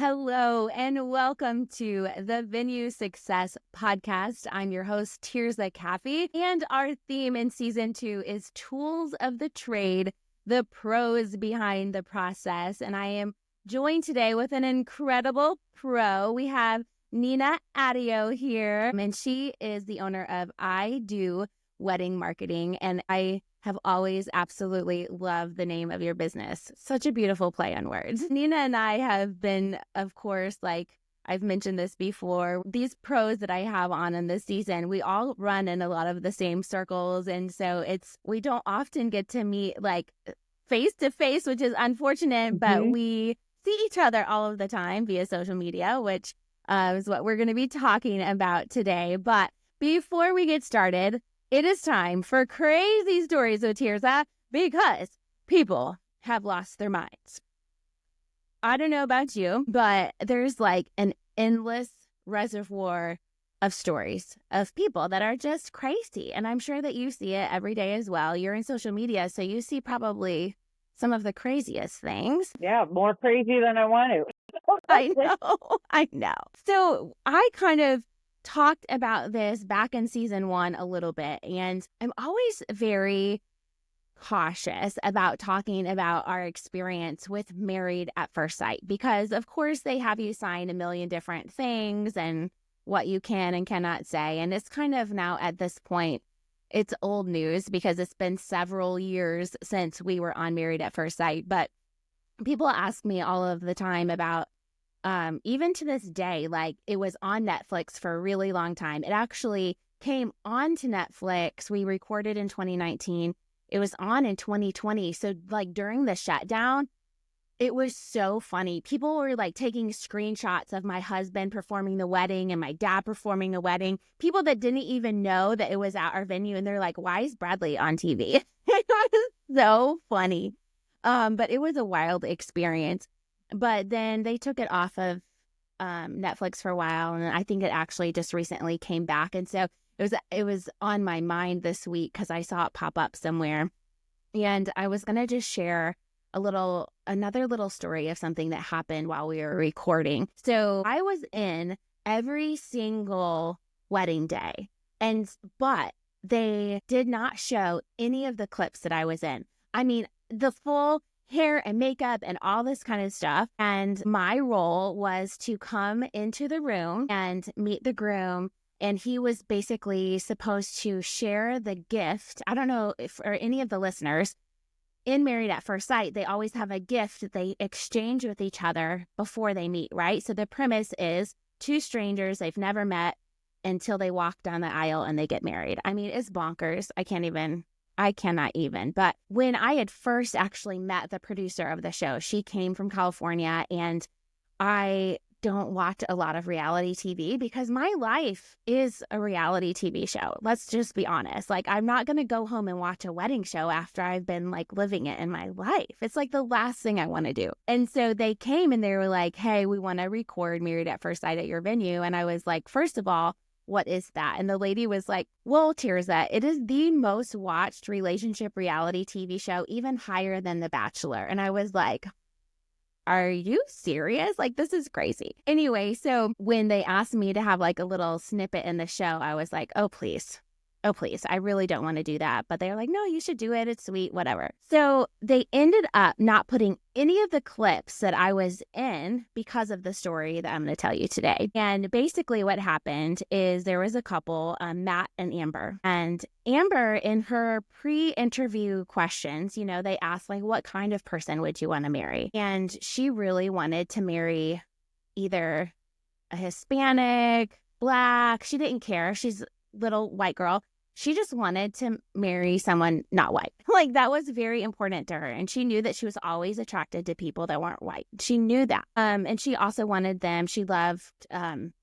Hello and welcome to the Venue Success Podcast. I'm your host, Tirza Caffey, and our theme in season 2 is Tools of the Trade, the pros behind the process. And I am joined today with an incredible pro. We have Nina Addeo here, and she is the owner of Addeo Wedding Marketing. And I have always absolutely loved the name of your business. Such a beautiful play on words. Nina and I have been, of course, like I've mentioned this before, these pros that I have on in this season, we all run in a lot of the same circles. And so we don't often get to meet like face to face, which is unfortunate, but we see each other all of the time via social media, which is what we're going to be talking about today. But before we get started, it is time for crazy stories with Tirza because people have lost their minds. I don't know about you, but there's like an endless reservoir of stories of people that are just crazy. And I'm sure that you see it every day as well. You're in social media, so you see probably some of the craziest things. Yeah, more crazy than I want to. I know. So I kind of talked about this back in season 1 a little bit, and I'm always very cautious about talking about our experience with Married at First Sight because, of course, they have you sign a million different things and what you can and cannot say. And it's kind of now at this point, it's old news because it's been several years since we were on Married at First Sight. But people ask me all of the time about even to this day, like it was on Netflix for a really long time. It actually came onto Netflix. We recorded in 2019. It was on in 2020. So like during the shutdown, it was so funny. People were like taking screenshots of my husband performing the wedding and my dad performing the wedding. People that didn't even know that it was at our venue. And they're like, why is Bradley on TV? It was so funny. But it was a wild experience. But then they took it off of Netflix for a while, and I think it actually just recently came back. And so it was on my mind this week because I saw it pop up somewhere. And I was going to just share another little story of something that happened while we were recording. So I was in every single wedding day, but they did not show any of the clips that I was in. I mean, the full hair and makeup and all this kind of stuff. And my role was to come into the room and meet the groom. And he was basically supposed to share the gift. I don't know if for any of the listeners in Married at First Sight, they always have a gift that they exchange with each other before they meet, right? So the premise is two strangers they've never met until they walk down the aisle and they get married. I mean, it's bonkers. I cannot even. But when I had first actually met the producer of the show, she came from California, and I don't watch a lot of reality TV because my life is a reality TV show. Let's just be honest. Like, I'm not going to go home and watch a wedding show after I've been like living it in my life. It's like the last thing I want to do. And so they came and they were like, hey, we want to record Married at First Sight at your venue. And I was like, first of all, what is that? And the lady was like, well, Tirza, it is the most watched relationship reality TV show, even higher than The Bachelor. And I was like, are you serious? Like, this is crazy. Anyway, so when they asked me to have like a little snippet in the show, I was like, oh, please. I really don't want to do that. But they're like, no, you should do it. It's sweet, whatever. So they ended up not putting any of the clips that I was in because of the story that I'm going to tell you today. And basically what happened is there was a couple, Matt and Amber. And Amber, in her pre-interview questions, they asked like, what kind of person would you want to marry? And she really wanted to marry either a Hispanic, Black. She didn't care. She's a little white girl. She just wanted to marry someone not white. Like, that was very important to her. And she knew that she was always attracted to people that weren't white. She knew that. And she also she loved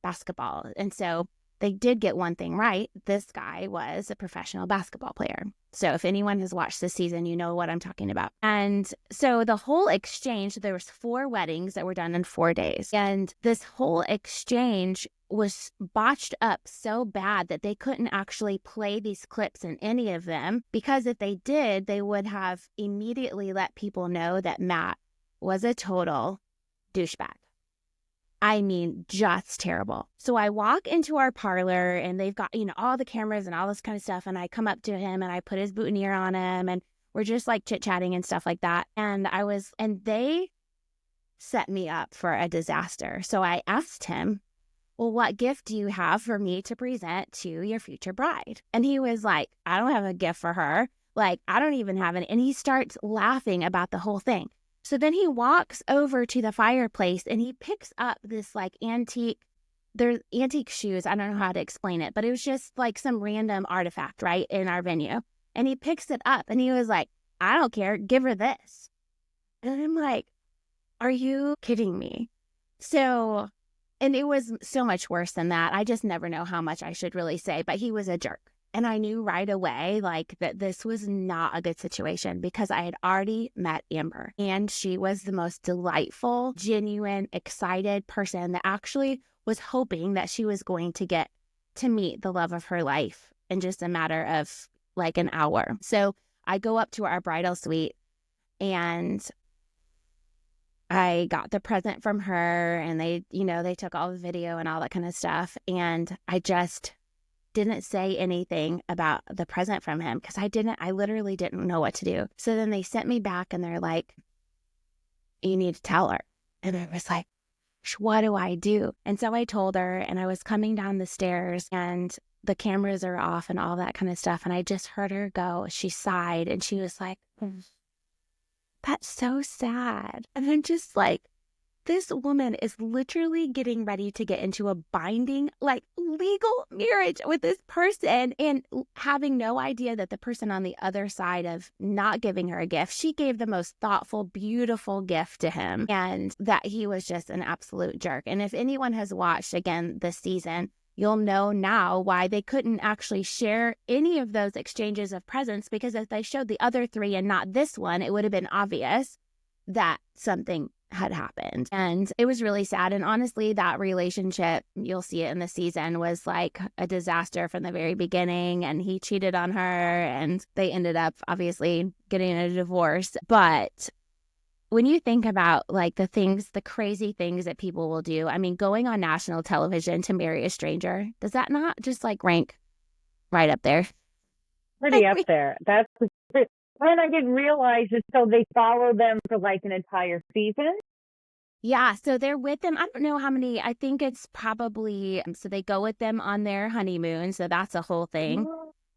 basketball. And so they did get one thing right. This guy was a professional basketball player. So if anyone has watched this season, you know what I'm talking about. And so the whole exchange, there was 4 weddings that were done in 4 days. And this whole exchange was botched up so bad that they couldn't actually play these clips in any of them, because if they did, they would have immediately let people know that Matt was a total douchebag. I mean, just terrible. So I walk into our parlor and they've got, all the cameras and all this kind of stuff. And I come up to him and I put his boutonniere on him and we're just like chit chatting and stuff like that. And they set me up for a disaster. So I asked him, well, what gift do you have for me to present to your future bride? And he was like, I don't have a gift for her. Like, I don't even have any. And he starts laughing about the whole thing. So then he walks over to the fireplace and he picks up this like they're antique shoes. I don't know how to explain it, but it was just like some random artifact, right, in our venue. And he picks it up and he was like, I don't care. Give her this. And I'm like, are you kidding me? So, and it was so much worse than that. I just never know how much I should really say, but he was a jerk. And I knew right away, like, that this was not a good situation because I had already met Amber. And she was the most delightful, genuine, excited person that actually was hoping that she was going to get to meet the love of her life in just a matter of like an hour. So I go up to our bridal suite and I got the present from her and they took all the video and all that kind of stuff. And I just didn't say anything about the present from him because I literally didn't know what to do. So then they sent me back and they're like, you need to tell her. And I was like, what do I do? And so I told her and I was coming down the stairs and the cameras are off and all that kind of stuff. And I just heard her go. She sighed and she was like, that's so sad. And I'm just like, this woman is literally getting ready to get into a binding, like legal marriage with this person and having no idea that the person on the other side of not giving her a gift, she gave the most thoughtful, beautiful gift to him and that he was just an absolute jerk. And if anyone has watched again this season, you'll know now why they couldn't actually share any of those exchanges of presents because if they showed the other three and not this one, it would have been obvious that something had happened. And it was really sad. And honestly, that relationship, you'll see it in the season, was like a disaster from the very beginning. And he cheated on her and they ended up obviously getting a divorce. But when you think about like the crazy things that people will do, I mean, going on national television to marry a stranger, does that not just like rank right up there? Pretty up there. And I didn't realize it. So they follow them for like an entire season. Yeah, so they're with them. I don't know how many. I think it's probably, so they go with them on their honeymoon. So that's a whole thing.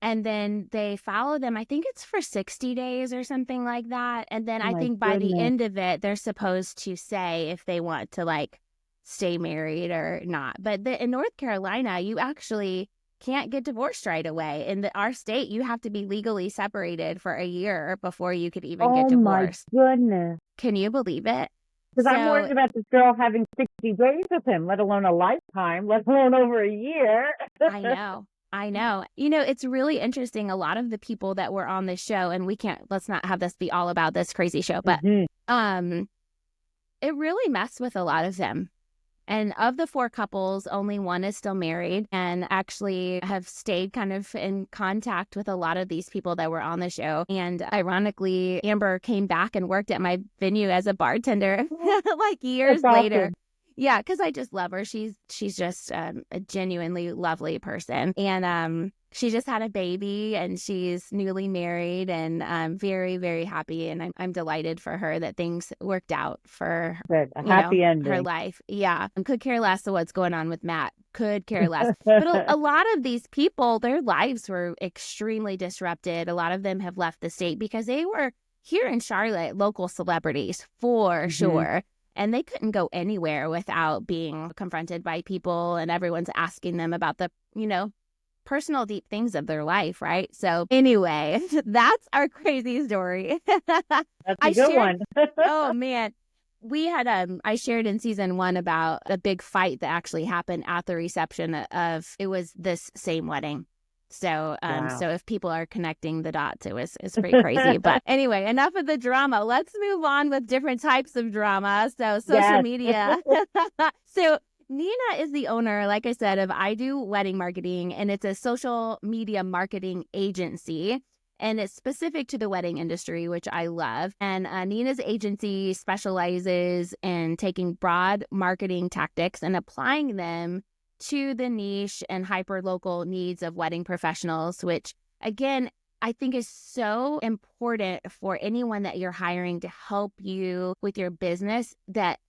And then they follow them. I think it's for 60 days or something like that. And then Oh I my think by the goodness. end of it, they're supposed to say if they want to like stay married or not. But in North Carolina, you actually can't get divorced right away. In our state, you have to be legally separated for a year before you could even get Oh my divorced. goodness. Can you believe it? Because I'm worried about this girl having 60 days with him, let alone a lifetime, let alone over a year. I know. I know. It's really interesting. A lot of the people that were on this show, and let's not have this be all about this crazy show, but it really messed with a lot of them. And of the 4 couples, only one is still married and actually have stayed kind of in contact with a lot of these people that were on the show. And ironically, Amber came back and worked at my venue as a bartender like years later. Yeah, because I just love her. She's just a genuinely lovely person. And she just had a baby and she's newly married and I'm very, very happy. And I'm delighted for her that things worked out for a happy ending. Her life. Yeah. And could care less of what's going on with Matt. Could care less. But a lot of these people, their lives were extremely disrupted. A lot of them have left the state because they were here in Charlotte, local celebrities for sure. And they couldn't go anywhere without being confronted by people and everyone's asking them about the, personal deep things of their life, right? So anyway, that's our crazy story. That's a good one. Oh man. We had I shared in season 1 about a big fight that actually happened at the reception of it was this same wedding. So Wow. So if people are connecting the dots, it's pretty crazy. But anyway, enough of the drama. Let's move on with different types of drama. So social media. So Nina is the owner, like I said, of I Do Wedding Marketing, and it's a social media marketing agency. and it's specific to the wedding industry, which I love. And Nina's agency specializes in taking broad marketing tactics and applying them to the niche and hyper-local needs of wedding professionals, which, again, I think is so important for anyone that you're hiring to help you with your business, that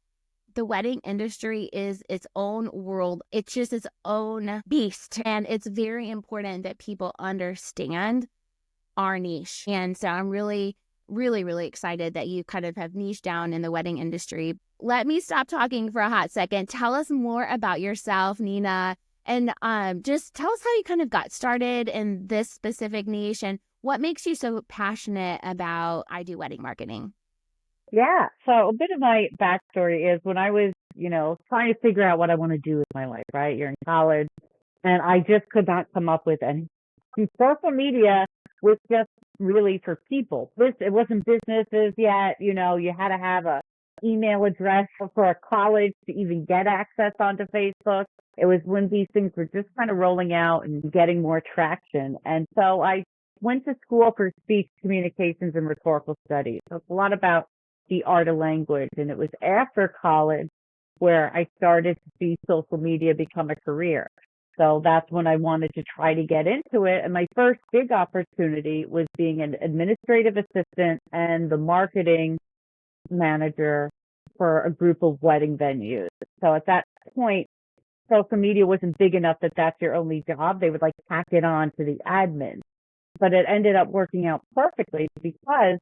the wedding industry is its own world. It's just its own beast. And it's very important that people understand our niche. And so I'm really, really, really excited that you kind of have niche down in the wedding industry. Let me stop talking for a hot second. Tell us more about yourself, Nina, and just tell us how you kind of got started in this specific niche and what makes you so passionate about I do wedding marketing. Yeah. So a bit of my backstory is when I was, trying to figure out what I want to do with my life, right? You're in college and I just could not come up with any. Social media was just really for people. It wasn't businesses yet. You had to have a email address for a college to even get access onto Facebook. It was when these things were just kind of rolling out and getting more traction. And so I went to school for speech communications and rhetorical studies. So it's a lot about the art of language. And it was after college where I started to see social media become a career. So that's when I wanted to try to get into it. And my first big opportunity was being an administrative assistant and the marketing manager for a group of wedding venues. So at that point, social media wasn't big enough that that's your only job. They would like tack it on to the admin. But it ended up working out perfectly because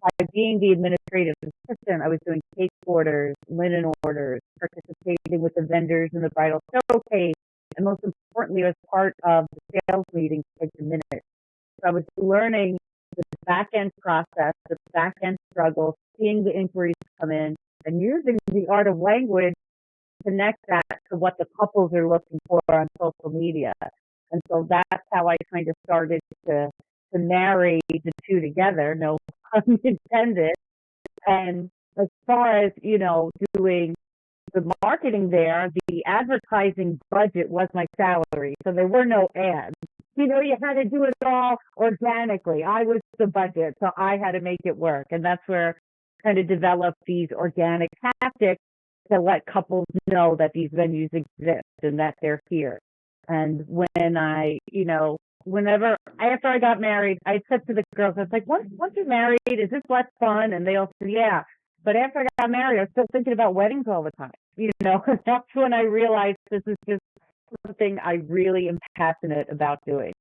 by being the administrative assistant, I was doing cake orders, linen orders, participating with the vendors in the bridal showcase, and most importantly, as part of the sales meetings for the minute. So I was learning the back end process, the back end struggles, seeing the inquiries come in, and using the art of language to connect that to what the couples are looking for on social media. And so that's how I kind of started to marry the two together, no pun intended. And as far as, doing the marketing there, the advertising budget was my salary. So there were no ads. You had to do it all organically. I was the budget, so I had to make it work. And that's where I kind of developed these organic tactics to let couples know that these venues exist and that they're here. And when whenever after I got married, I said to the girls, I was like, once you're married, is this less fun? And they all said, yeah. But after I got married, I was still thinking about weddings all the time. That's when I realized this is just something I really am passionate about doing.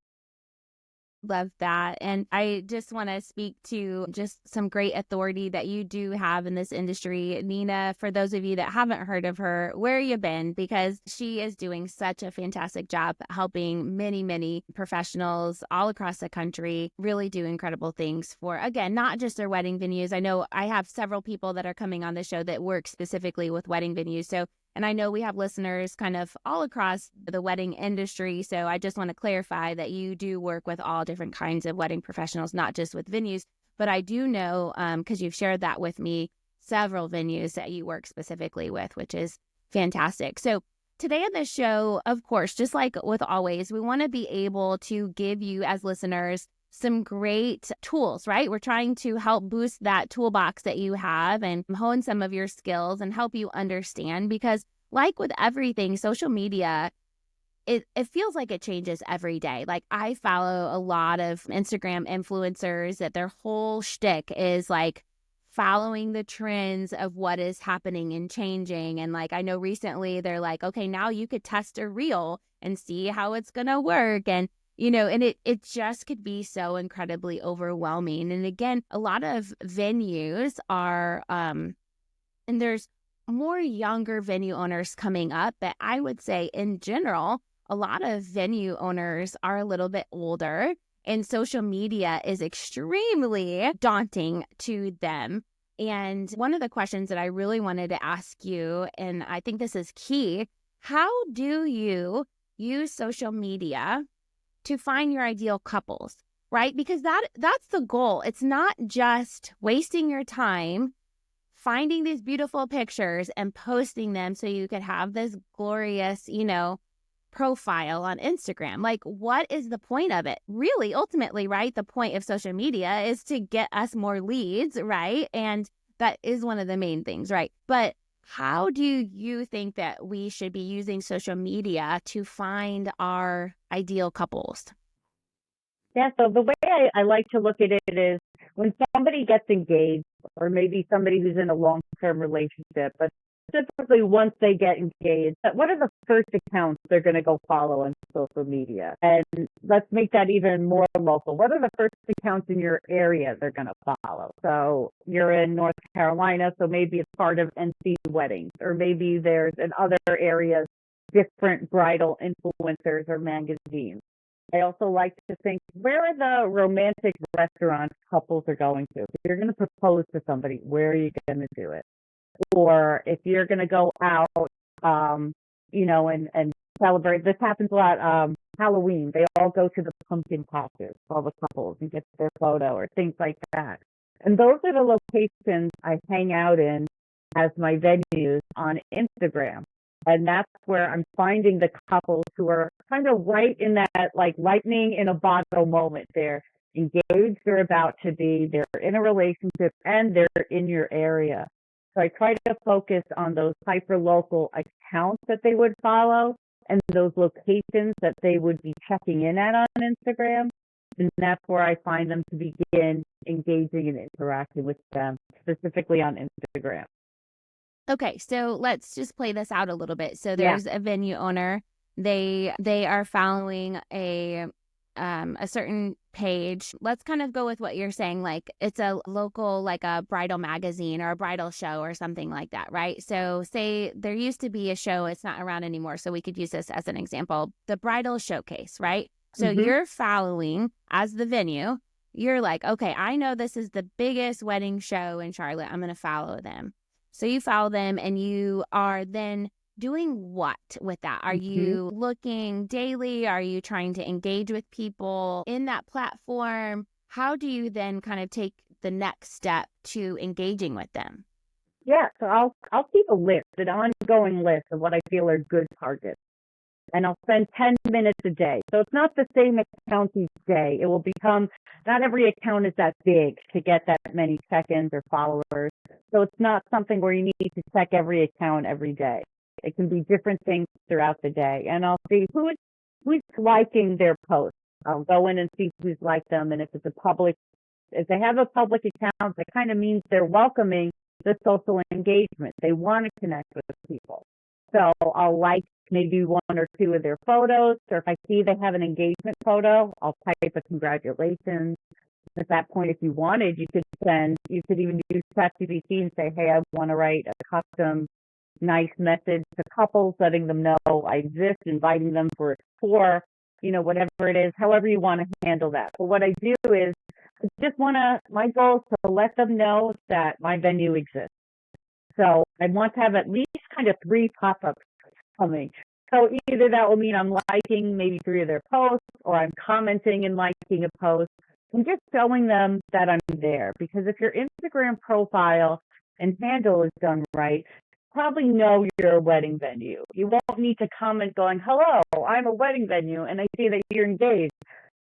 Love that. And I just want to speak to just some great authority that you do have in this industry. Nina, for those of you that haven't heard of her, where you been? Because she is doing such a fantastic job helping many, many professionals all across the country really do incredible things for, again, not just their wedding venues. I know I have several people that are coming on the show that work specifically with wedding venues. And I know we have listeners kind of all across the wedding industry. So I just want to clarify that you do work with all different kinds of wedding professionals, not just with venues. But I do know, because you've shared that with me, several venues that you work specifically with, which is fantastic. So today on this show, of course, just like with always, we want to be able to give you as listeners some great tools, right? We're trying to help boost that toolbox that you have and hone some of your skills and help you understand, because like with everything, social media, it feels like it changes every day. Like I follow a lot of Instagram influencers that their whole shtick is like following the trends of what is happening and changing. And like, I know recently they're like, okay, now you could test a reel and see how it's going to work. And and it just could be so incredibly overwhelming. And again, a lot of venues are, and there's more younger venue owners coming up, but I would say in general, a lot of venue owners are a little bit older and social media is extremely daunting to them. And one of the questions that I really wanted to ask you, and I think this is key, how do you use social media to find your ideal couples, right? Because that's the goal. It's not just wasting your time finding these beautiful pictures and posting them so you could have this glorious, profile on Instagram? Like, what is the point of it? Really, ultimately, right? The point of social media is to get us more leads, right? And that is one of the main things, right? But how do you think that we should be using social media to find our ideal couples? Yeah, so the way I like to look at it is when somebody gets engaged, or maybe somebody who's in a long-term relationship, but typically once they get engaged, what are the first accounts they're going to go follow on social media? And let's make that even more local. What are the first accounts in your area they're going to follow? So you're in North Carolina, so maybe it's part of NC Weddings, or maybe there's in other areas different bridal influencers or magazines. I also like to think, where are the romantic restaurants couples are going to? If you're going to propose to somebody, where are you going to do it? Or if you're going to go out, um, and celebrate, this happens a lot, Halloween, they all go to the pumpkin patches, all the couples, and get their photo or things like that. And those are the locations I hang out in as my venues on Instagram. And that's where I'm finding the couples who are kind of right in that like lightning in a bottle moment. They're engaged, they're about to be, they're in a relationship, and they're in your area. So I try to focus on those hyper local accounts that they would follow and those locations that they would be checking in at on Instagram. And that's where I find them to begin engaging and interacting with them, specifically on Instagram. Okay, so let's just play this out a little bit. So Yeah. there's a venue owner. They are following a certain page. Let's kind of go with what you're saying, like it's a local, like a bridal magazine or a bridal show or something like that, right? So say there used to be a show, it's not around anymore, so we could use this as an example, the bridal showcase, right? So Hmm. you're following as the venue. You're like, okay, I know this is the biggest wedding show in Charlotte. I'm going to follow them. So you follow them and you are then doing what with that? Are Hmm. you looking daily? Are you trying to engage with people in that platform? How do you then kind of take the next step to engaging with them? Yeah, so I'll keep a list, an ongoing list of what I feel are good targets, and I'll spend 10 minutes a day. So it's not the same account each day. It will become, not every account is that big to get that many check-ins or followers. So it's not something where you need to check every account every day. It can be different things throughout the day, and I'll see who's liking their posts. I'll go in and see who's liked them, and if they have a public account, that kind of means they're welcoming the social engagement. They want to connect with people. So I'll like maybe one or two of their photos, or if I see they have an engagement photo, I'll type a congratulations. At that point, if you wanted, you could even use ChatGPT and say, hey, I want to write a custom nice message to couples, letting them know I exist, inviting them for a tour, whatever it is, however you want to handle that. But what I do is my goal is to let them know that my venue exists. So I want to have at least kind of 3 pop-ups coming. So either that will mean I'm liking maybe 3 of their posts, or I'm commenting and liking a post, and just showing them that I'm there. Because if your Instagram profile and handle is done right, probably know you're a wedding venue. You won't need to comment going, hello, I'm a wedding venue, and I see that you're engaged.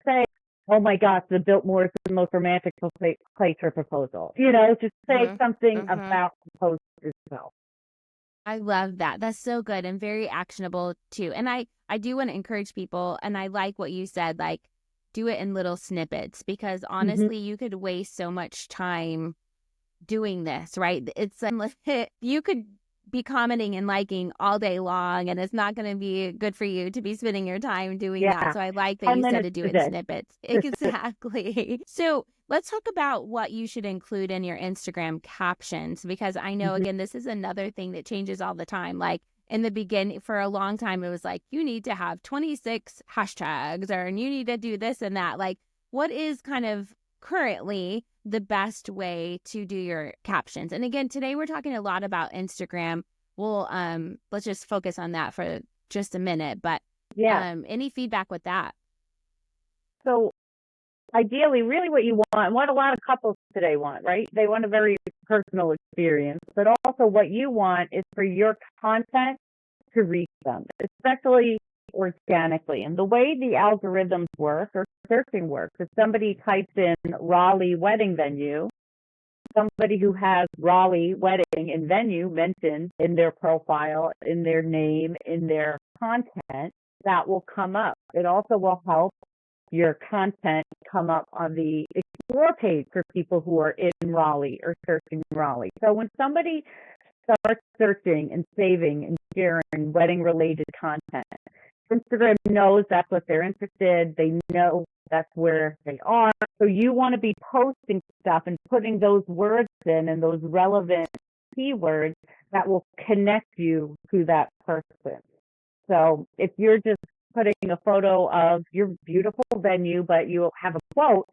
Say, oh my gosh, the Biltmore is the most romantic place for proposal. Just say Mm-hmm. something Mm-hmm. about the post itself. I love that. That's so good and very actionable too. And I do want to encourage people, and I like what you said, like do it in little snippets, because Hmm. honestly, you could waste so much time doing this, right? It's you could be commenting and liking all day long, and it's not going to be good for you to be spending your time doing that. Yeah, So I like that 10 you said to minutes do a it in day. snippets. Exactly. So let's talk about what you should include in your Instagram captions, because I know, Hmm. again, this is another thing that changes all the time. Like in the beginning, for a long time, it was like, you need to have 26 hashtags, or you need to do this and that. Like, what is kind of currently the best way to do your captions? And again, today we're talking a lot about Instagram. We'll let's just focus on that for just a minute. But Yeah. any feedback with that? So ideally, really what a lot of couples today want, right? They want a very personal experience, but also what you want is for your content to reach them, especially organically. And the way the algorithms work or searching works, if somebody types in Raleigh wedding venue, somebody who has Raleigh wedding and venue mentioned in their profile, in their name, in their content, that will come up. It also will help your content come up on the explore page for people who are in Raleigh or searching Raleigh. So when somebody starts searching and saving and sharing wedding related content, Instagram knows that's what they're interested. They know that's where they are. So you want to be posting stuff and putting those words in and those relevant keywords that will connect you to that person. So if you're just putting a photo of your beautiful venue, but you have a quote,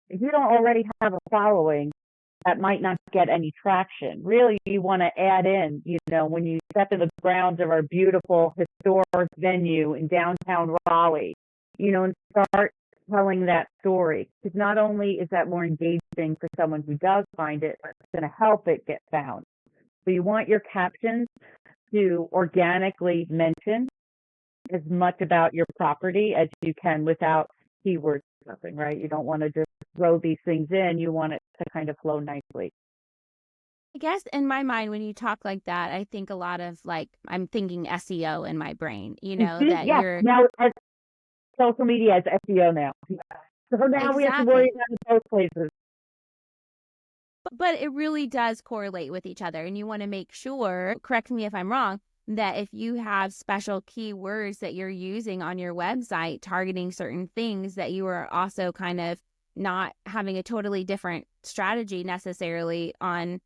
if you don't already have a following, that might not get any traction. Really, you want to add in, when you step in the grounds of our beautiful historic venue in downtown Raleigh, and start telling that story. Because not only is that more engaging for someone who does find it, but it's going to help it get found. So you want your captions to organically mention as much about your property as you can without keyword stuffing, right? You don't want to just throw these things in. You want it to kind of flow nicely. I guess in my mind, when you talk like that, I think a lot of I'm thinking SEO in my brain, that Yes. you're Now, social media is SEO now. So now we have to worry exactly. about it both places. But it really does correlate with each other. And you want to make sure, correct me if I'm wrong, that if you have special keywords that you're using on your website targeting certain things, that you are also kind of not having a totally different strategy necessarily on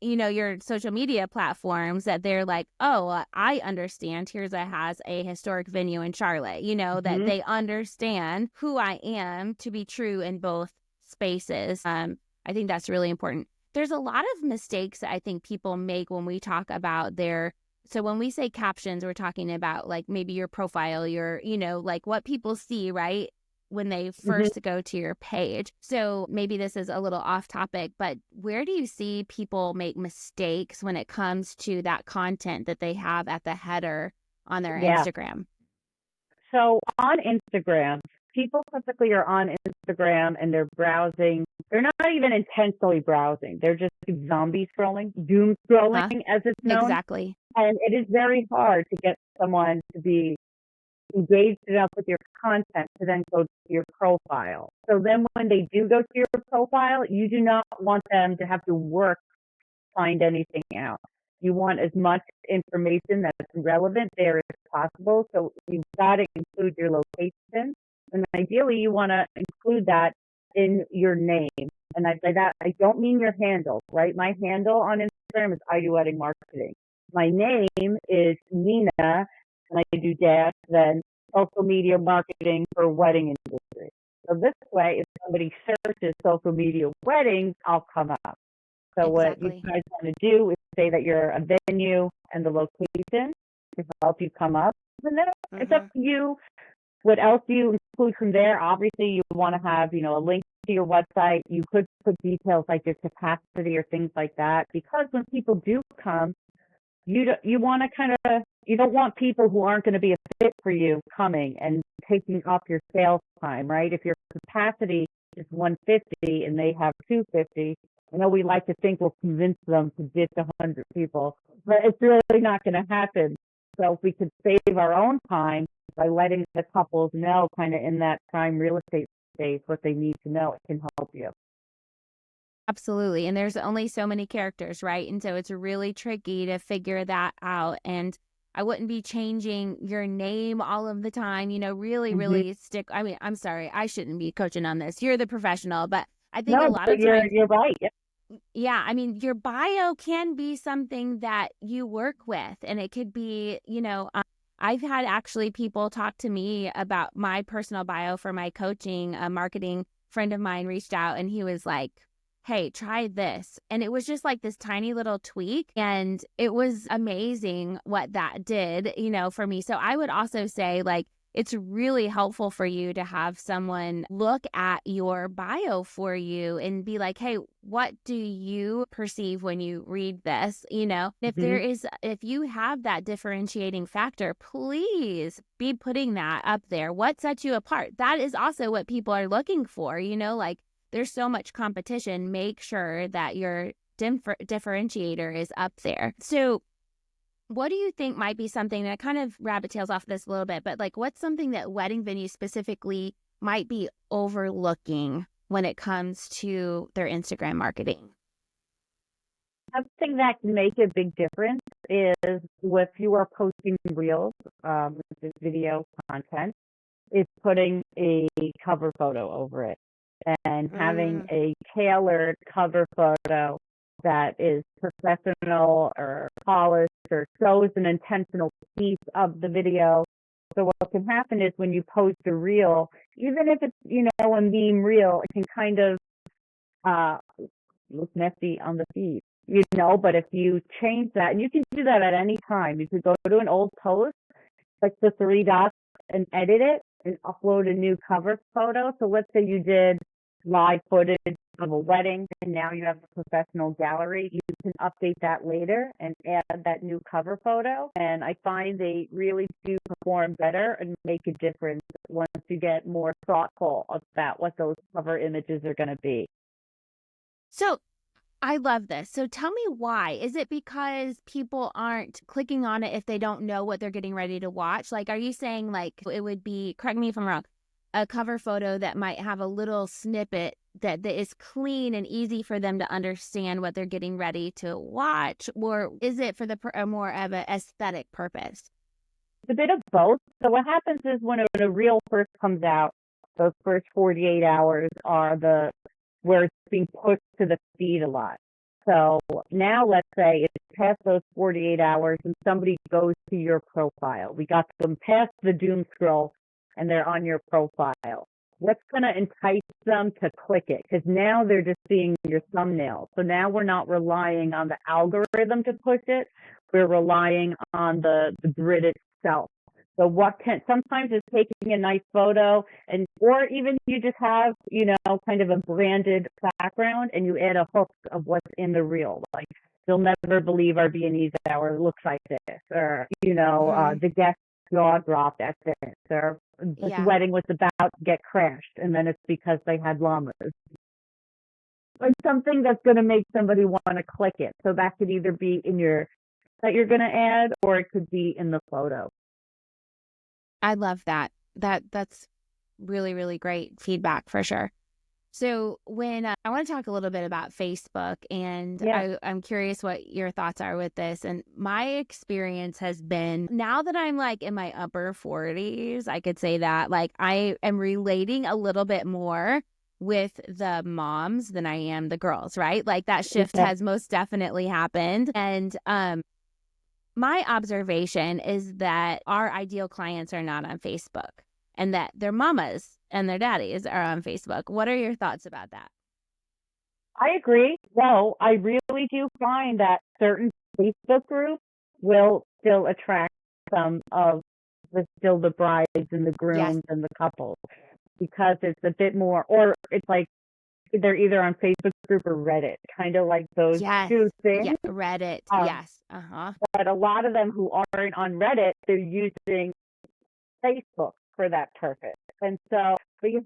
your social media platforms, that they're like, oh, I understand. Has a historic venue in Charlotte, that Mm-hmm. they understand who I am to be true in both spaces. I think that's really important. There's a lot of mistakes that I think people make when we talk about so when we say captions, we're talking about maybe your profile, your, what people see, right? When they Mm-hmm. first go to your page. So maybe this is a little off topic, but where do you see people make mistakes when it comes to that content that they have at the header on their Yeah. Instagram? So on Instagram, people typically are on Instagram and they're browsing. They're not even intentionally browsing. They're just zombie scrolling, doom Huh? scrolling as it's known. Exactly. And it is very hard to get someone to be engaged enough with your content to then go to your profile. So then when they do go to your profile, you do not want them to have to work to find anything out. You want as much information that's relevant there as possible. So you've got to include your location. And ideally, you want to include that in your name. And by that, I don't mean your handle, right? My handle on Instagram is I Do Wedding Marketing. My name is Nina, and I do dash, then social media marketing for wedding industry. So this way, if somebody searches social media weddings, I'll come up. So what you Exactly. guys want to do is say that you're a venue and the location to help you come up. And then it's up to you. What else do you include from there? Obviously, you want to have, a link to your website. You could put details like your capacity or things like that, because when people do come, you want to you don't want people who aren't going to be a fit for you coming and taking up your sales time, right? If your capacity is 150 and they have 250, I know we like to think we'll convince them to ditch 100 people, but it's really not going to happen. So if we could save our own time by letting the couples know kind of in that prime real estate space what they need to know, it can help you. Absolutely. And there's only so many characters, right? And so it's really tricky to figure that out. And I wouldn't be changing your name all of the time, really, Mm-hmm. really stick. I mean, I'm sorry, I shouldn't be coaching on this. You're the professional, but I think a No, lot but of times, you're right. Yeah. yeah, I mean, your bio can be something that you work with, and it could be, I've had actually people talk to me about my personal bio for my coaching. A marketing friend of mine reached out and he was like, hey, try this. And it was just like this tiny little tweak. And it was amazing what that did, for me. So I would also say, it's really helpful for you to have someone look at your bio for you and be like, hey, what do you perceive when you read this? Hmm. If you have that differentiating factor, please be putting that up there. What sets you apart? That is also what people are looking for, like there's so much competition. Make sure that your differentiator is up there. So, what do you think might be something that kind of rabbit tails off this a little bit, but like what's something that wedding venues specifically might be overlooking when it comes to their Instagram marketing? Something that can make a big difference is if you are posting reels, which is video content, is putting a cover photo over it and having Mm, a tailored cover photo that is professional or polished or shows an intentional piece of the video. So what can happen is when you post a reel, even if it's, a meme reel, it can kind of uh look messy on the feed, but if you change that, and you can do that at any time, you could go to an old post, click the three dots and edit it and upload a new cover photo. So let's say you did live footage of a wedding and now you have a professional gallery. You can update that later and add that new cover photo. And I find they really do perform better and make a difference once you get more thoughtful about what those cover images are going to be. so I love this. So tell me why. Is it because people aren't clicking on it if they don't know what they're getting ready to watch? Like, are you saying like it would be, correct me if I'm wrong, a cover photo that might have a little snippet that is clean and easy for them to understand what they're getting ready to watch? Or is it for a more of an aesthetic purpose? It's a bit of both. So what happens is when a reel first comes out, those first 48 hours are where it's being pushed to the feed a lot. So now let's say it's past those 48 hours and somebody goes to your profile. We got them past the doom scroll and they're on your profile. What's going to entice them to click it? Because now they're just seeing your thumbnail. So now we're not relying on the algorithm to push it. We're relying on the grid itself. So sometimes it's taking a nice photo or even you just have, kind of a branded background and you add a hook of what's in the reel. Like, you'll never believe our Viennese hour looks like this, or, Hmm. the guest jaw dropped at this, or this Yeah. wedding was about to get crashed and then it's because they had llamas. Like something that's going to make somebody want to click it. So that could either be that you're going to add, or it could be in the photo. I love that. That's really, really great feedback for sure. So when I want to talk a little bit about Facebook, and Yeah. I'm curious what your thoughts are with this. And my experience has been, now that I'm like in my upper 40s, I could say that like I am relating a little bit more with the moms than I am the girls, right? Like that shift Okay. has most definitely happened. And my observation is that our ideal clients are not on Facebook and that their mamas and their daddies are on Facebook. What are your thoughts about that? I agree. Though I really do find that certain Facebook groups will still attract some of the brides and the Yes. grooms and the couples, because it's a bit more, or it's like they're either on Facebook group or Reddit, kind of like those Yes. two Yeah. things. Reddit. Um, Yes. Uh-huh. but a lot of them who aren't on Reddit, they're using Facebook for that purpose. And so, but it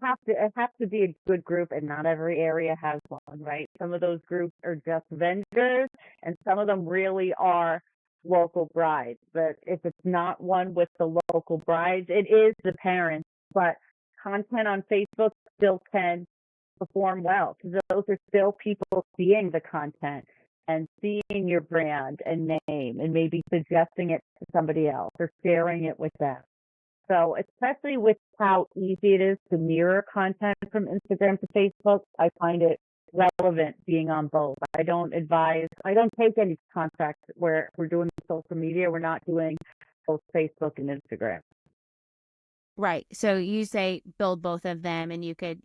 has to be a good group, and not every area has one, right? Some of those groups are just vendors, and some of them really are local brides. But if it's not one with the local brides, it is the parents. But content on Facebook still can perform well, because those are still people seeing the content and seeing your brand and name and maybe suggesting it to somebody else or sharing it with them. So especially with how easy it is to mirror content from Instagram to Facebook, I find it relevant being on both. I don't take any contracts where we're doing social media. We're not doing both Facebook and Instagram. Right. So you say build both of them and you could,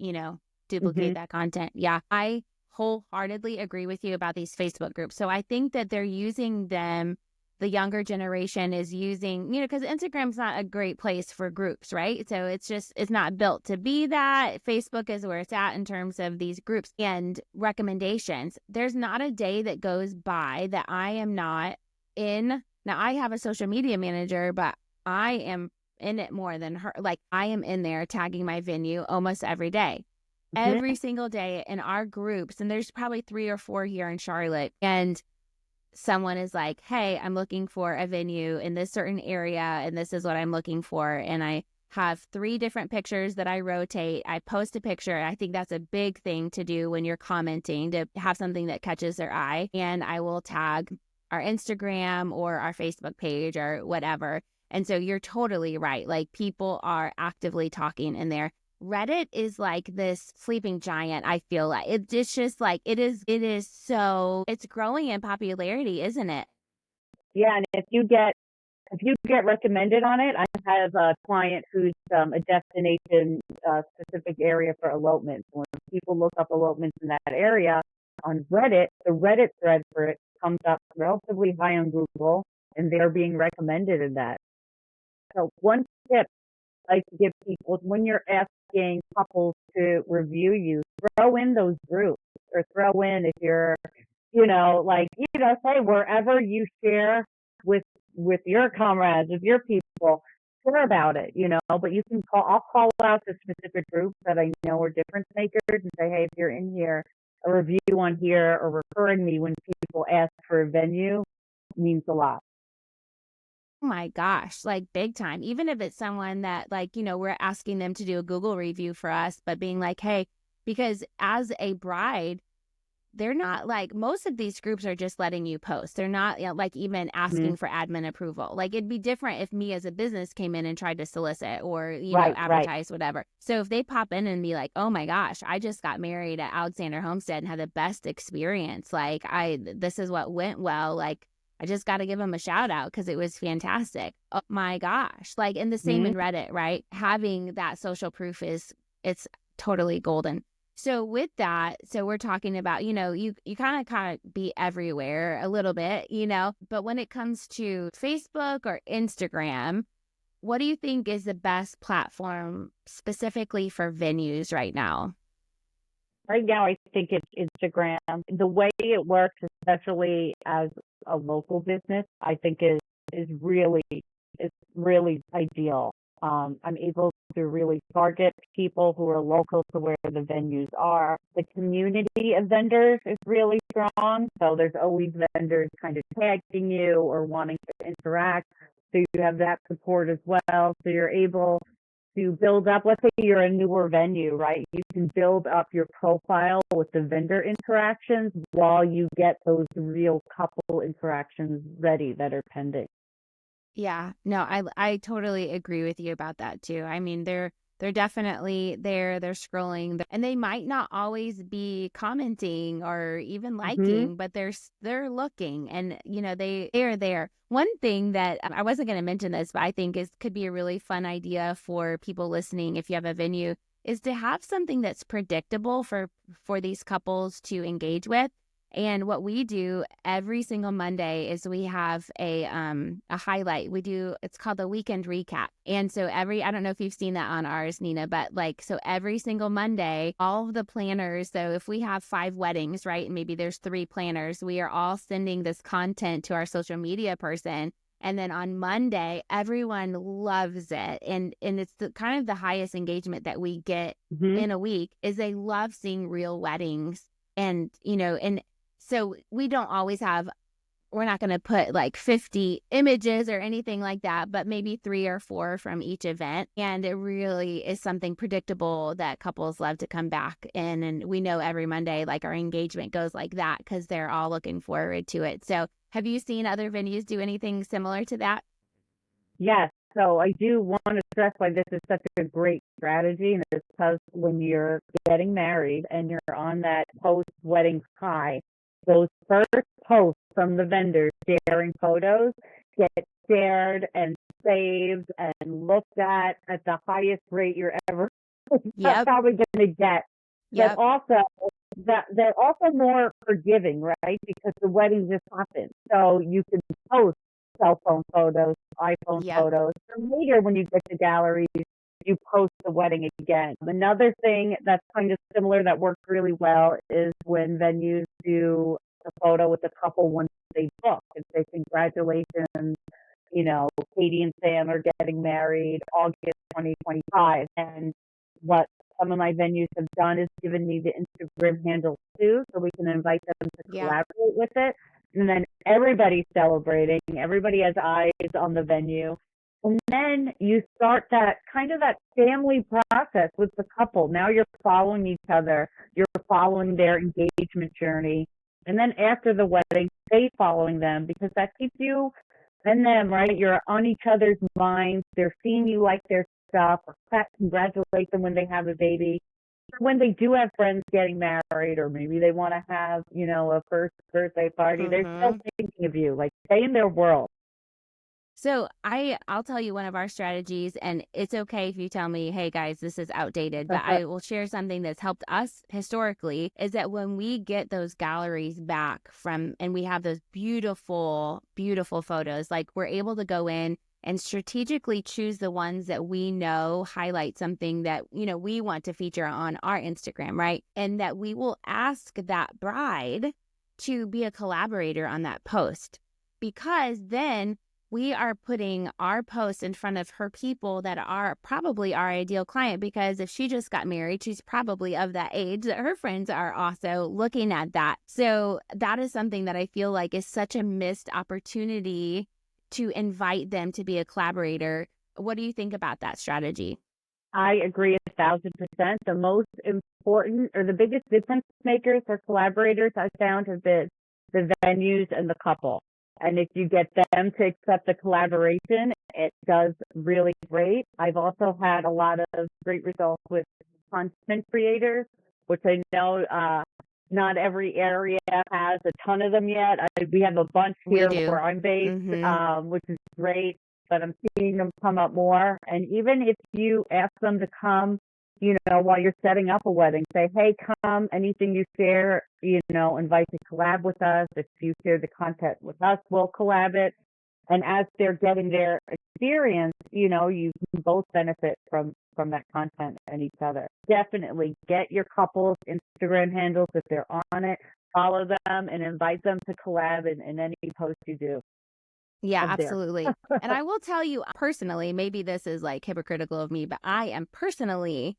duplicate Hmm. that content. Yeah. I wholeheartedly agree with you about these Facebook groups. So I think that they're using them the younger generation is using, because Instagram's not a great place for groups, right? So it's not built to be that. Facebook is where it's at in terms of these groups and recommendations. There's not a day that goes by that I am not in. Now, I have a social media manager, but I am in it more than her. Like, I am in there tagging my venue almost every day. Mhm. Every single day in our groups, and there's probably 3 or 4 here in Charlotte, and someone is like, hey, I'm looking for a venue in this certain area, and this is what I'm looking for. And I have 3 different pictures that I rotate. I post a picture. I think that's a big thing to do when you're commenting, to have something that catches their eye. And I will tag our Instagram or our Facebook page or whatever. And so you're totally right. Like, people are actively talking in there. Reddit is like this sleeping giant. I feel like it's just like it is so it's growing in popularity, isn't it? Yeah, and if you get recommended on it, I have a client who's a destination specific area for elopements. When people look up elopements in that area on Reddit, the Reddit thread for it comes up relatively high on Google, and they're being recommended in that. So one tip I like to give people is when you're asking couples to review you, throw in those groups or throw in if you're say wherever you share with your comrades, with your people, share about it, but I'll call out the specific groups that I know are difference makers and say, hey, if you're in here, a review on here or referring me when people ask for a venue means a lot. Oh my gosh, like big time. Even if it's someone that, like, we're asking them to do a Google review for us, but being like, hey, because as a bride, they're not like, most of these groups are just letting you post. They're not, like, even Hmm. asking for admin approval. Like, it'd be different if me as a business came in and tried to solicit or, Right, right. advertise, whatever. So if they pop in and be like, oh my gosh, I just got married at Alexander Homestead and had the best experience. Like, this is what went well. Like, I just got to give them a shout out because it was fantastic. Oh my gosh. Like, and the same Hmm. in Reddit, right? Having that social proof it's totally golden. So with that, so we're talking about, you kind of be everywhere a little bit, but when it comes to Facebook or Instagram, what do you think is the best platform specifically for venues right now? Right now, I think it's Instagram. The way it works, especially as a local business, I think is really ideal. I'm able to really target people who are local to where the venues are. The community of vendors is really strong, so there's always vendors kind of tagging you or wanting to interact. So you have that support as well. So you're able to build up, let's say you're a newer venue, right? You can build up your profile with the vendor interactions while you get those real couple interactions ready that are pending. Yeah, no, I totally agree with you about that too. I mean, they're definitely there, they're scrolling, and they might not always be commenting or even Hmm. liking, but they're looking, and they're there. One thing that I wasn't going to mention this, but I think is could be a really fun idea for people listening if you have a venue, is to have something that's predictable for these couples to engage with. And what we do every single Monday is we have a highlight. It's called the weekend recap. And so I don't know if you've seen that on ours, Nina, but like, so every single Monday, all of the planners, so if we have 5 weddings, right, and maybe there's 3 planners, we are all sending this content to our social media person. And then on Monday, everyone loves it. And it's kind of the highest engagement that we get Hmm. in a week is they love seeing real weddings. And so we're not going to put like 50 images or anything like that, but maybe 3 or 4 from each event. And it really is something predictable that couples love to come back in. And we know every Monday, like, our engagement goes like that because they're all looking forward to it. So have you seen other venues do anything similar to that? Yes. So I do want to stress why this is such a great strategy. And it's because when you're getting married and you're on that post wedding high, those first posts from the vendors sharing photos get shared and saved and looked at the highest rate you're ever Yep. probably going to get. But Yep. also that they're also more forgiving, right? Because the wedding just happened. So you can post cell phone photos, iPhone Yep. photos. And later, when you get to galleries, you post the wedding again. Another thing that's kind of similar that works really well is when venues do a photo with the couple once they book and say congratulations, you know, Katie and Sam are getting married August 2025. And what some of my venues have done is given me the Instagram handle too, so we can invite them to Yeah. collaborate with it. And then everybody's celebrating, everybody has eyes on the venue. And then you start that kind of that family process with the couple. Now you're following each other, you're following their engagement journey. And then after the wedding, they following them because that keeps you and them, right? You're on each other's minds. They're seeing you like their stuff, or congratulate them when they have a baby. When they do have friends getting married, or maybe they want to have, you know, a first birthday party, they're still Mm-hmm. thinking of you. Like, stay in their world. So I'll tell you one of our strategies, and it's okay if you tell me, hey guys, this is outdated, but I will share something that's helped us historically is that when we get those galleries back from, and we have those beautiful, beautiful photos, like we're able to go in and strategically choose the ones that we know highlight something that, you know, we want to feature on our Instagram, right? And that we will ask that bride to be a collaborator on that post, because then we are putting our post in front of her people that are probably our ideal client, because if she just got married, she's probably of that age that her friends are also looking at that. So that is something that I feel like is such a missed opportunity to invite them to be a collaborator. What do you think about that strategy? I agree 1,000%. The most important or the biggest difference makers or collaborators I found have been the venues and the couple. And if you get them to accept the collaboration, it does really great. I've also had a lot of great results with content creators, which I know not every area has a ton of them yet. We have a bunch We here where do. I'm based, Mm-hmm. which is great, but I'm seeing them come up more. And even if you ask them to come, you know, while you're setting up a wedding, say, hey, come, anything you share, you know, invite to collab with us. If you share the content with us, we'll collab it. And as they're getting their experience, you know, you can both benefit from that content and each other. Definitely get your couples Instagram handles if they're on it, follow them and invite them to collab in any post you do Yeah, of theirs. absolutely. And I will tell you personally, maybe this is like hypocritical of me, but I am personally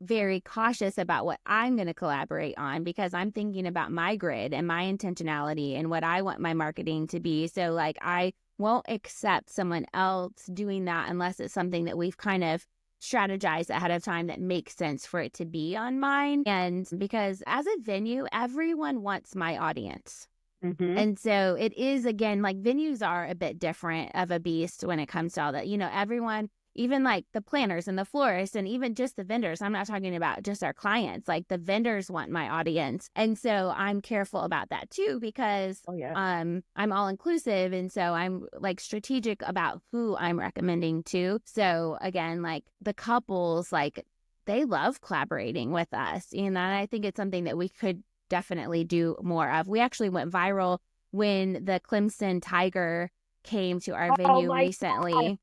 very cautious about what I'm going to collaborate on, because I'm thinking about my grid and my intentionality and what I want my marketing to be. So, like, I won't accept someone else doing that unless it's something that we've kind of strategized ahead of time that makes sense for it to be on mine. And because as a venue, everyone wants my audience. Mm-hmm. And so it is, again, like venues are a bit different of a beast when it comes to all that. You know, everyone, even like the planners and the florists and even just the vendors, I'm not talking about just our clients, like the vendors want my audience. And so I'm careful about that too, because Oh, yeah. I'm all inclusive. And so I'm like strategic about who I'm recommending to. So again, like the couples, like they love collaborating with us. And I think it's something that we could definitely do more of. We actually went viral when the Clemson Tiger came to our Oh, venue my God. recently.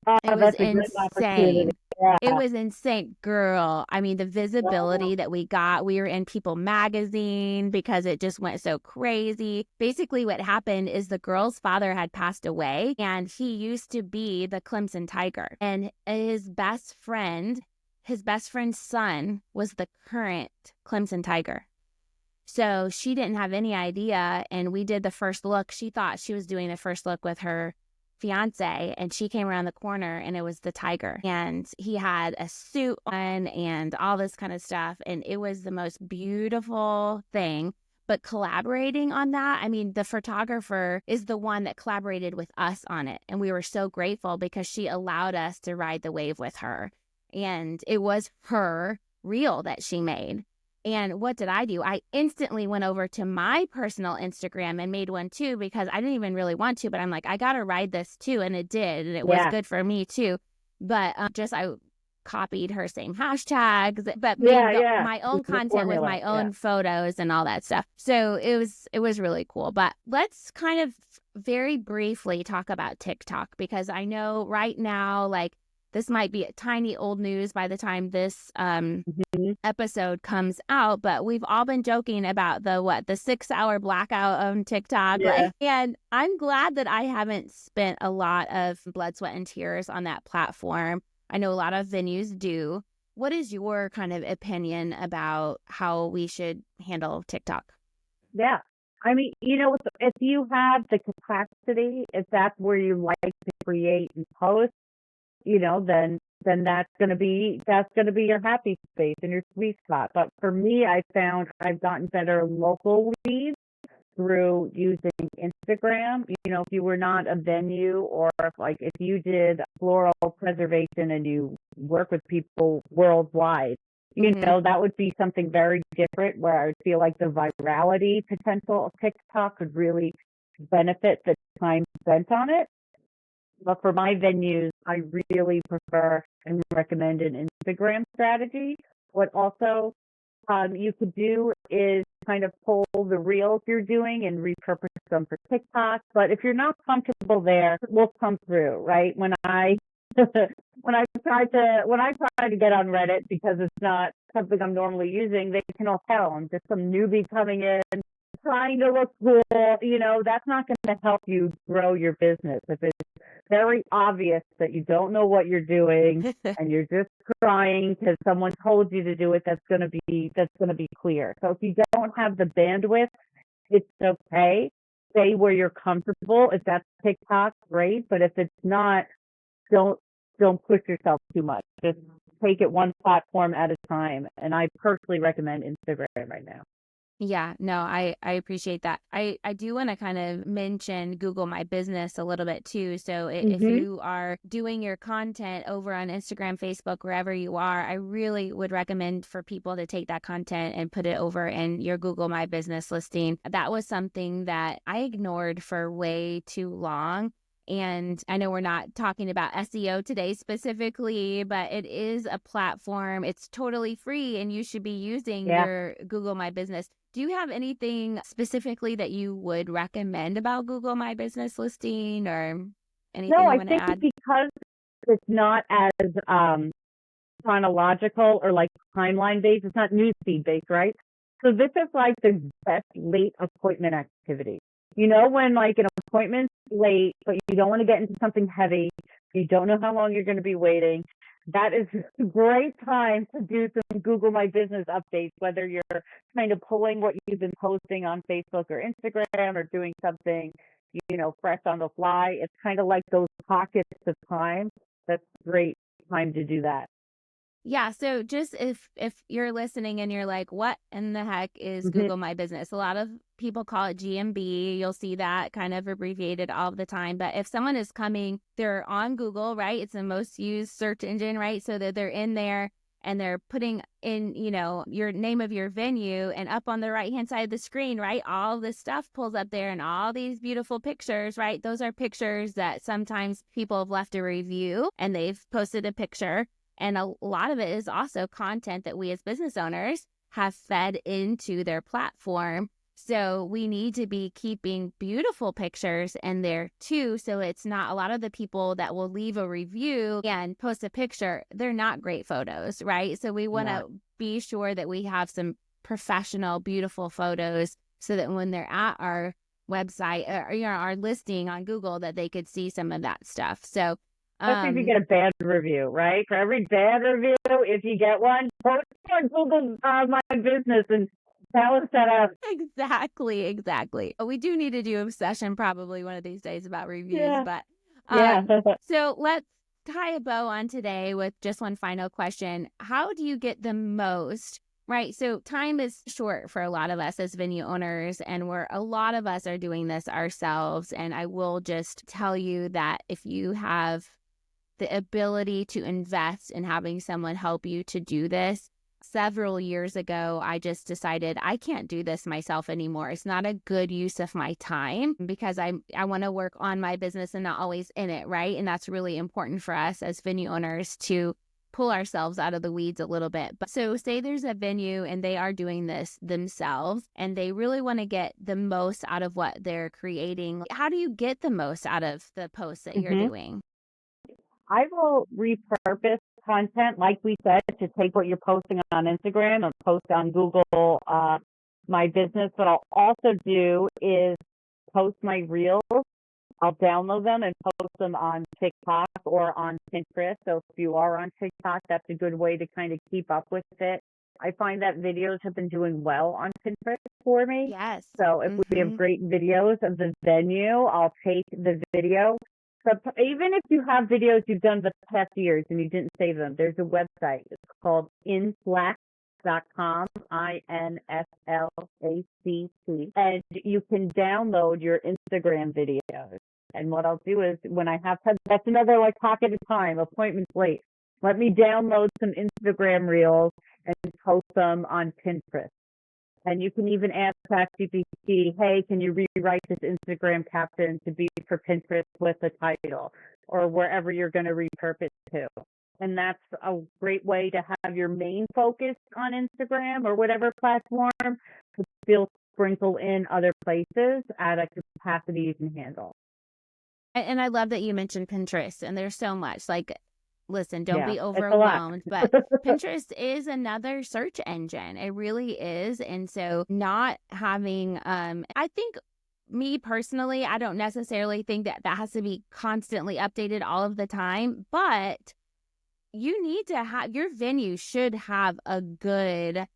Oh, It was that's a great opportunity. insane. It Yeah. was insane, girl. I mean, the Wow. visibility that we got, we were in People magazine because it just went so crazy. Basically, what happened is the girl's father had passed away, and he used to be the Clemson Tiger. And his best friend's son was the current Clemson Tiger. So she didn't have any idea. And we did the first look. She thought she was doing the first look with her fiance, and she came around the corner and it was the tiger. And he had a suit on and all this kind of stuff. And it was the most beautiful thing. But collaborating on that, I mean, the photographer is the one that collaborated with us on it. And we were so grateful because she allowed us to ride the wave with her. And it was her reel that she made. And what did I do? I instantly went over to my personal Instagram and made one too, because I didn't even really want to, but I'm like, I got to ride this too. And it did. And it was Yeah. good for me too. But I copied her same hashtags, but made Yeah, yeah. my This own is the content with formula. my Yeah. own photos and all that stuff. So it was really cool. But let's kind of very briefly talk about TikTok, because I know right now, like, this might be a tiny old news by the time this Mhm. episode comes out, but we've all been joking about the 6 hour blackout on TikTok. Yeah. Like, and I'm glad that I haven't spent a lot of blood, sweat, and tears on that platform. I know a lot of venues do. What is your kind of opinion about how we should handle TikTok? Yeah. I mean, if you have the capacity, if that's where you like to create and post, then that's gonna be your happy space and your sweet spot. But for me, I found I've gotten better locally through using Instagram. If you were not a venue, or if you did floral preservation and you work with people worldwide, Mm-hmm. that would be something very different, where I feel like the virality potential of TikTok could really benefit the time spent on it. But for my venues, I really prefer and recommend an Instagram strategy. What also you could do is kind of pull the reels you're doing and repurpose them for TikTok. But if you're not comfortable there, it will come through, right? When I when I try to get on Reddit, because it's not something I'm normally using, they can all tell I'm just some newbie coming in trying to look cool. That's not going to help you grow your business. If it's very obvious that you don't know what you're doing and you're just trying because someone told you to do it, that's going to be clear. So if you don't have the bandwidth, it's okay. Stay where you're comfortable. If that's TikTok, great. But if it's not, don't don't push yourself too much. Just take it one platform at a time. And I personally recommend Instagram right now. Yeah, no, I appreciate that. I do want to kind of mention Google My Business a little bit too. So if Mhm. you are doing your content over on Instagram, Facebook, wherever you are, I really would recommend for people to take that content and put it over in your Google My Business listing. That was something that I ignored for way too long. And I know we're not talking about SEO today specifically, but it is a platform. It's totally free and you should be using Yeah. your Google My Business. Do you have anything specifically that you would recommend about Google My Business listing, or anything No, you I want to think add? because it's not as chronological or like timeline based. It's not newsfeed based, right? So this is like the best late appointment activity. When like an appointment's late, but you don't want to get into something heavy, you don't know how long you're going to be waiting. That is a great time to do some Google My Business updates, whether you're kind of pulling what you've been posting on Facebook or Instagram, or doing something, fresh on the fly. It's kind of like those pockets of time. That's a great time to do that. Yeah, so just if you're listening and you're like, what in the heck is Mhm. Google My Business? A lot of people call it GMB. You'll see that kind of abbreviated all the time. But if someone is coming, they're on Google, right? It's the most used search engine, right? So that they're in there and they're putting in, your name of your venue, and up on the right hand side of the screen, right? All this stuff pulls up there and all these beautiful pictures, right? Those are pictures that sometimes people have left a review and they've posted a picture, and a lot of it is also content that we as business owners have fed into their platform. So we need to be keeping beautiful pictures in there too. So it's not, a lot of the people that will leave a review and post a picture, they're not great photos, right? So we want Not. to be sure that we have some professional, beautiful photos so that when they're at our website, or our listing on Google, that they could see some of that stuff. So Especially if you um get a bad review, right? For every bad review, if you get one, post it on Google My Business and balance that out. Exactly, exactly. We do need to do a session probably one of these days about reviews, Yeah. but Yeah. so let's tie a bow on today with just one final question. How do you get the most, right? So time is short for a lot of us as venue owners, and a lot of us are doing this ourselves. And I will just tell you that if you have the ability to invest in having someone help you to do this. Several years ago, I just decided I can't do this myself anymore. It's not a good use of my time, because I want to work on my business and not always in it, right? And that's really important for us as venue owners to pull ourselves out of the weeds a little bit. But so say there's a venue and they are doing this themselves and they really want to get the most out of what they're creating. How do you get the most out of the posts that you're hmm doing? I will repurpose content, like we said, to take what you're posting on Instagram and post on Google, My Business. What I'll also do is post my reels. I'll download them and post them on TikTok or on Pinterest. So if you are on TikTok, that's a good way to kind of keep up with it. I find that videos have been doing well on Pinterest for me. Yes. So if we have great videos of the venue, I'll take the video. So even if you have videos you've done the past years and you didn't save them, there's a website. It's called inflact.com, INFLACT, and you can download your Instagram videos. And what I'll do is when I have time, that's another like pocket of time, appointments late. Let me download some Instagram reels and post them on Pinterest. And you can even ask ChatGPT, hey, can you rewrite this Instagram caption to be for Pinterest with a title or wherever you're going to repurpose to. And that's a great way to have your main focus on Instagram or whatever platform to still sprinkle in other places at a capacity you can handle. And I love that you mentioned Pinterest, and there's so much. Like, listen, don't Yeah, be it's a lot. overwhelmed, but Pinterest is another search engine. It really is. And so not having I think me personally, I don't necessarily think that that has to be constantly updated all of the time, but you need to have your venue should have a good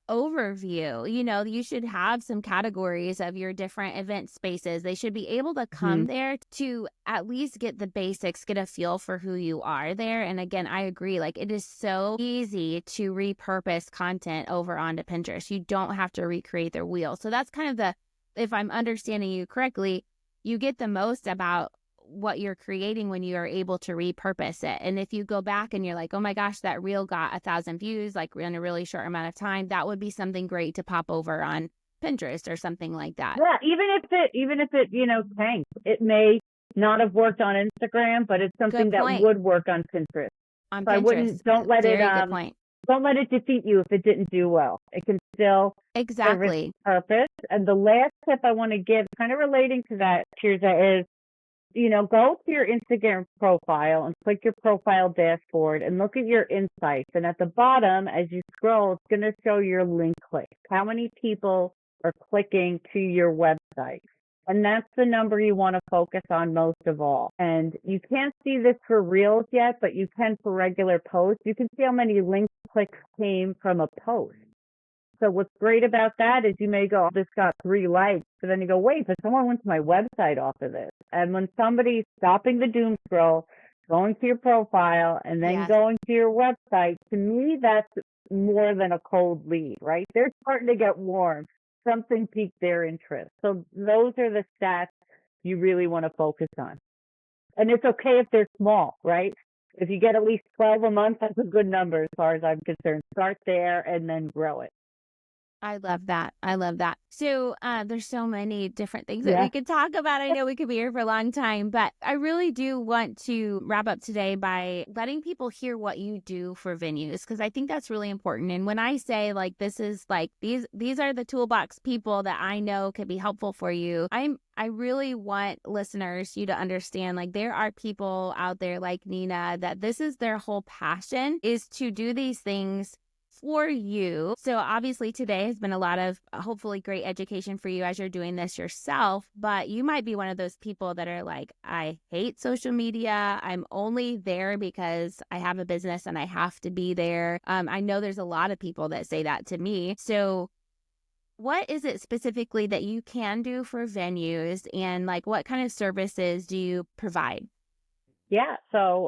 overview. You know, you should have some categories of your different event spaces. They should be able to come Mhm. there to at least get the basics, get a feel for who you are there. And again, I agree. Like, it is so easy to repurpose content over onto Pinterest. You don't have to recreate their wheel. So that's kind of if I'm understanding you correctly, you get the most about what you're creating when you are able to repurpose it. And if you go back and you're like, oh my gosh, that reel got 1,000 views like in a really short amount of time, that would be something great to pop over on Pinterest or something like that. Yeah, even if it, tanks, it may not have worked on Instagram, but it's Good something that point. would work on Pinterest. On So I Pinterest. wouldn't, Very good point. don't let it defeat you if it didn't do well. It can still serve its Exactly. purpose. And the last tip I want to give, kind of relating to that, Tirza, is, go to your Instagram profile and click your profile dashboard and look at your insights. And at the bottom, as you scroll, it's going to show your link clicks. How many people are clicking to your website? And that's the number you want to focus on most of all. And you can't see this for reels yet, but you can for regular posts. You can see how many link clicks came from a post. So what's great about that is you may go, oh, this got 3 likes, but then you go, wait, but someone went to my website off of this. And when somebody's stopping the doom scroll, going to your profile, and then Yes. going to your website, to me, that's more than a cold lead, right? They're starting to get warm. Something piqued their interest. So those are the stats you really want to focus on. And it's okay if they're small, right? If you get at least 12 a month, that's a good number as far as I'm concerned. Start there and then grow it. I love that. I love that. So there's so many different things that we Yeah. could talk about. I know we could be here for a long time, but I really do want to wrap up today by letting people hear what you do for venues, because I think that's really important. And when I say like this is like these are the toolbox people that I know could be helpful for you, I really want listeners, you to understand, like there are people out there like Nina that this is their whole passion is to do these things for you. So obviously today has been a lot of hopefully great education for you as you're doing this yourself, but you might be one of those people that are like, I hate social media. I'm only there because I have a business and I have to be there. I know there's a lot of people that say that to me. So what is it specifically that you can do for venues, and like what kind of services do you provide? Yeah. So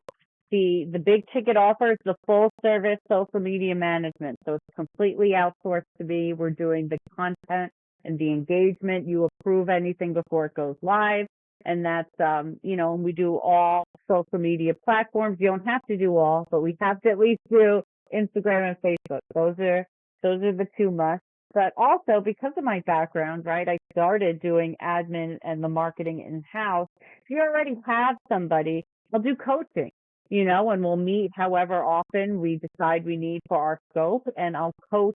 the big ticket offer is the full service social media management. So it's completely outsourced to me. We're doing the content and the engagement. You approve anything before it goes live. And that's, and we do all social media platforms. You don't have to do all, but we have to at least do Instagram and Facebook. Those are the 2 musts. But also because of my background, right, I started doing admin and the marketing in house. If you already have somebody, I'll do coaching. and we'll meet however often we decide we need for our scope, and I'll coach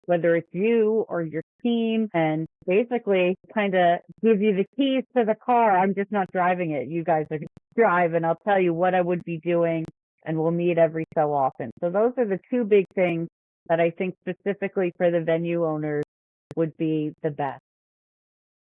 whether it's you or your team, and basically kind of give you the keys to the car. I'm just not driving it. You guys are going to drive, and I'll tell you what I would be doing, and we'll meet every so often. So those are the two big things that I think specifically for the venue owners would be the best.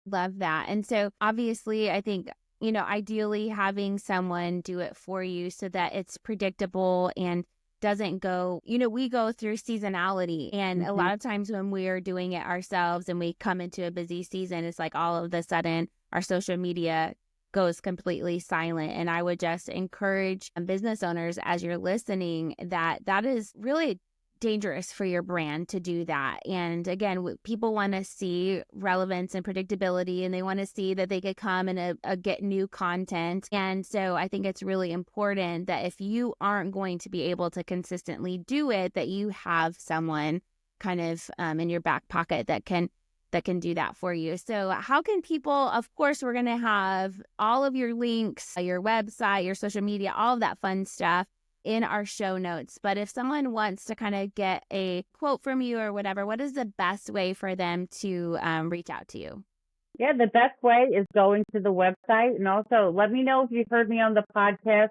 Love that. And so obviously, I think, ideally having someone do it for you so that it's predictable and doesn't go, we go through seasonality. And a lot of times when we're doing it ourselves and we come into a busy season, it's like all of a sudden our social media goes completely silent. And I would just encourage business owners, as you're listening, that is really dangerous for your brand to do that. And again, people want to see relevance and predictability, and they want to see that they could come and get new content. And so I think it's really important that if you aren't going to be able to consistently do it, that you have someone kind of in your back pocket that can do that for you. So how can people, of course, we're going to have all of your links, your website, your social media, all of that fun stuff in our show notes. But if someone wants to kind of get a quote from you or whatever, what is the best way for them to reach out to you? Yeah, the best way is going to the website, and also let me know if you've heard me on the podcast,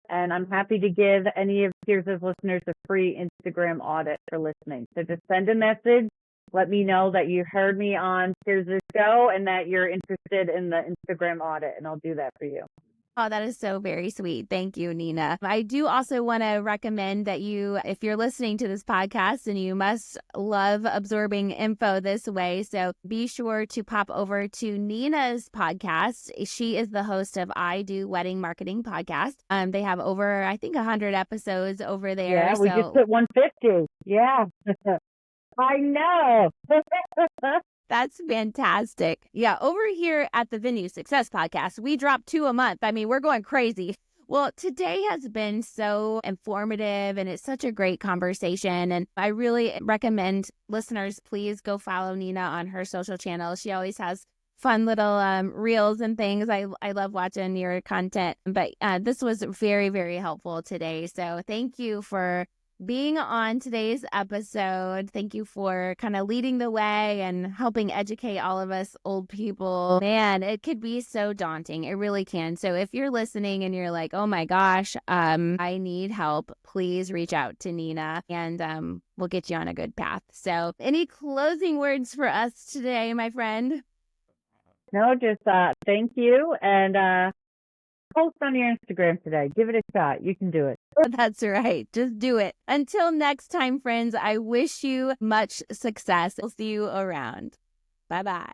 and I'm happy to give any of Tears' listeners a free Instagram audit for listening. So just send a message. Let me know that you heard me on Tears' show and that you're interested in the Instagram audit, and I'll do that for you. Oh, that is so very sweet. Thank you, Nina. I do also want to recommend that if you're listening to this podcast, and you must love absorbing info this way, so be sure to pop over to Nina's podcast. She is the host of I Do Wedding Marketing podcast. They have over, I think, 100 episodes over there. Yeah, we just hit 150. Yeah. I know. That's fantastic. Yeah, over here at the Venue Success Podcast, we drop 2 a month. I mean, we're going crazy. Well, today has been so informative, and it's such a great conversation. And I really recommend listeners, please go follow Nina on her social channels. She always has fun little reels and things. I love watching your content. But this was very, very helpful today. So thank you for being on today's episode. Thank you for kind of leading the way and helping educate all of us old people. Man, it could be so daunting. It really can. So if you're listening and you're like, oh my gosh, I need help, please reach out to Nina, and we'll get you on a good path. So any closing words for us today, my friend? No, just thank you, and post on your Instagram today. Give it a shot. You can do it. That's right. Just do it. Until next time, friends, I wish you much success. We'll see you around. Bye-bye.